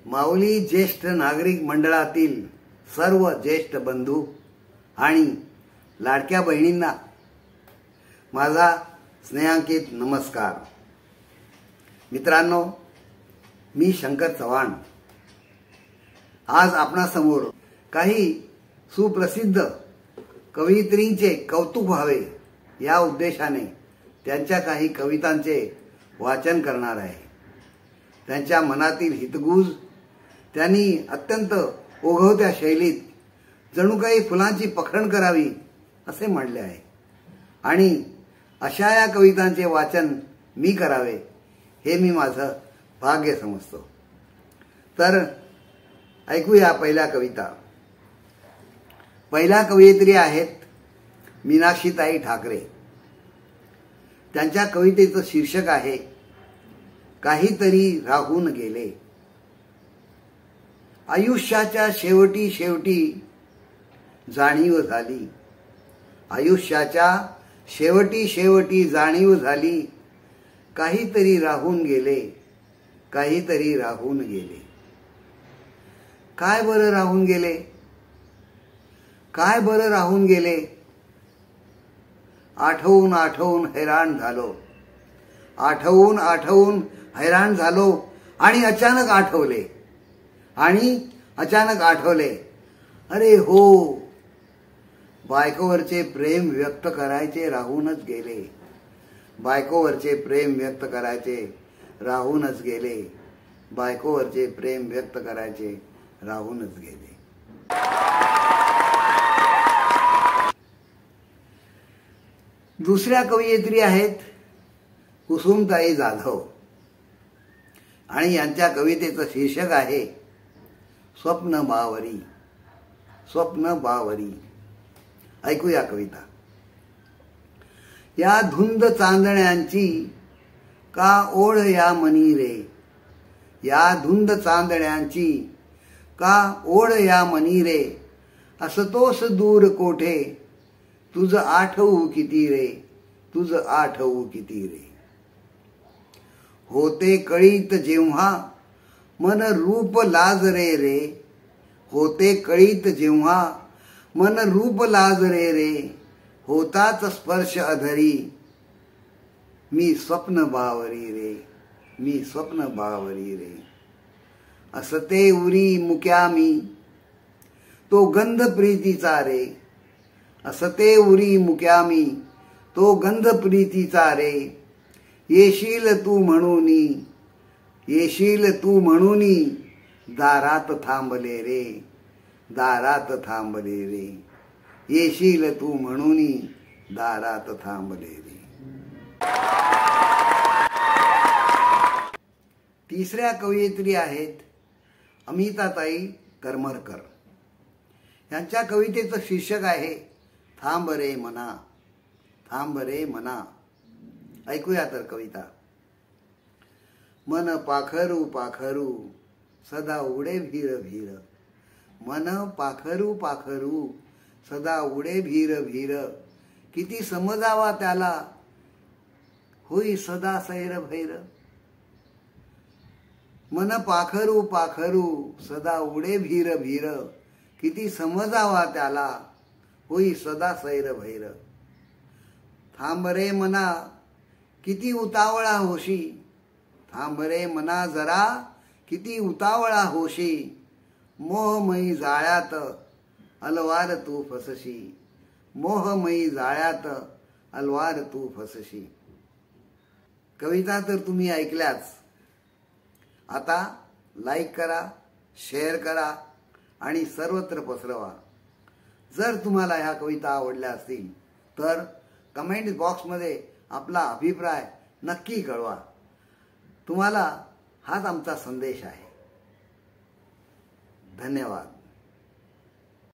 माऊली ज्येष्ठ नागरिक मंडळातील सर्व ज्येष्ठ बंधू आणि लाडक्या बहिणींना माझा स्नेहांकित नमस्कार। मित्रांनो, मी शंकर चव्हाण आज आपणासमोर काही सुप्रसिद्ध कवयित्रींचे कौतुक व्हावे या उद्देशाने त्यांच्या काही कवितांचे वाचन करणार आहे। त्यांच्या मनातील हितगुज त्यांनी अत्यंत ओघवत्या शैलीत जणू काही फुलांची पखरण करावी असे मांडले आहे आणि अशा या कवितांचे वाचन मी करावे हे मी माझं भाग्य समजतो। तर ऐकूया पहिल्या कविता। पहिल्या कवयित्री आहेत मीनाक्षीताई ठाकरे। त्यांच्या कवितेचं शीर्षक आहे काहीतरी राहून गेले। आयुष्याच्या शेवटी शेवटी जाणीव झाली, आयुष्याच्या शेवटी शेवटी जाणीव झाली, काहीतरी राहून गेले, काहीतरी राहून गेले। काय बरं राहून गेले, काय बरं राहून गेले। आठवून आठवून हैराण झालो, आठवून आठवून हैराण झालो आणि अचानक आठवले, आणि अचानक आठवले, अरे हो, बायकोवरचे प्रेम व्यक्त करायचे राहूनच गेले, बायकोवरचे प्रेम व्यक्त करायचे राहूनच गेले, बायकोवरचे प्रेम व्यक्त करायचे राहूनच गेले। दुसऱ्या कवयित्री आहेत कुसुमताई जाधव आणि यांच्या कवितेचं शीर्षक आहे स्वप्न बावरी, स्वप्न बावरी। ऐकूया कविता। या धुंद चांदण्यांची का ओढ या मनी रे, या धुंद चांदण्यांची का ओढ या मनी रे, असतोस दूर कोठे, तुझ आठवू किती रे, तुझ आठवू किती रे। होते कळीत जेव्हा मन रूप लाजरे रे, होते कळीत जेव्हा मन रूप लाजरे रे, होताच स्पर्श अधरी, मी स्वप्न बावरी रे, मी स्वप्न बावरी रे। असते उरी मुक्यामी तो गंध प्रीतीचा रे, असते उरी मुक्यामी तो गंध प्रीतीचा रे, येशील तू म्हणूनी, येशील तू म्हणूनी, दारात थांबले रे, दारात थांबले रे, येशील तू म्हणूनी, दारात थांबले रे। तिसऱ्या कवयित्री आहेत अमिताताई करमरकर। यांच्या कवितेचं शीर्षक आहे थांब रे मना, थांब रे मना। ऐकूया तर कविता। मन पाखरू पाखरू सदा उडे भीर भीर, मन पाखरू पाखरू सदा उडे भीर भीर, किती समजावा त्याला, होई सदा सैर भैर। मन पाखरू पाखरू सदा उडे भीर भीर, किती समजावा त्याला, होई सदा सैर भैर। थांब रे मना किती उतावळा होशी, थांब रे मना जरा किती उतावळा होशी, मोहमयी जाळ्यात अलवार तू फसशी, मोहमयी जाळ्यात अलवार तू फसशी। कविता तर तुम्ही ऐकल्याच। आता लाईक करा, शेअर करा आणि सर्वत्र पसरवा। जर तुम्हाला ह्या कविता आवडल्या असतील तर कमेंट बॉक्समध्ये आपला अभिप्राय नक्की कळवा। तुम्हाला हाच आमचा संदेश आहे। धन्यवाद।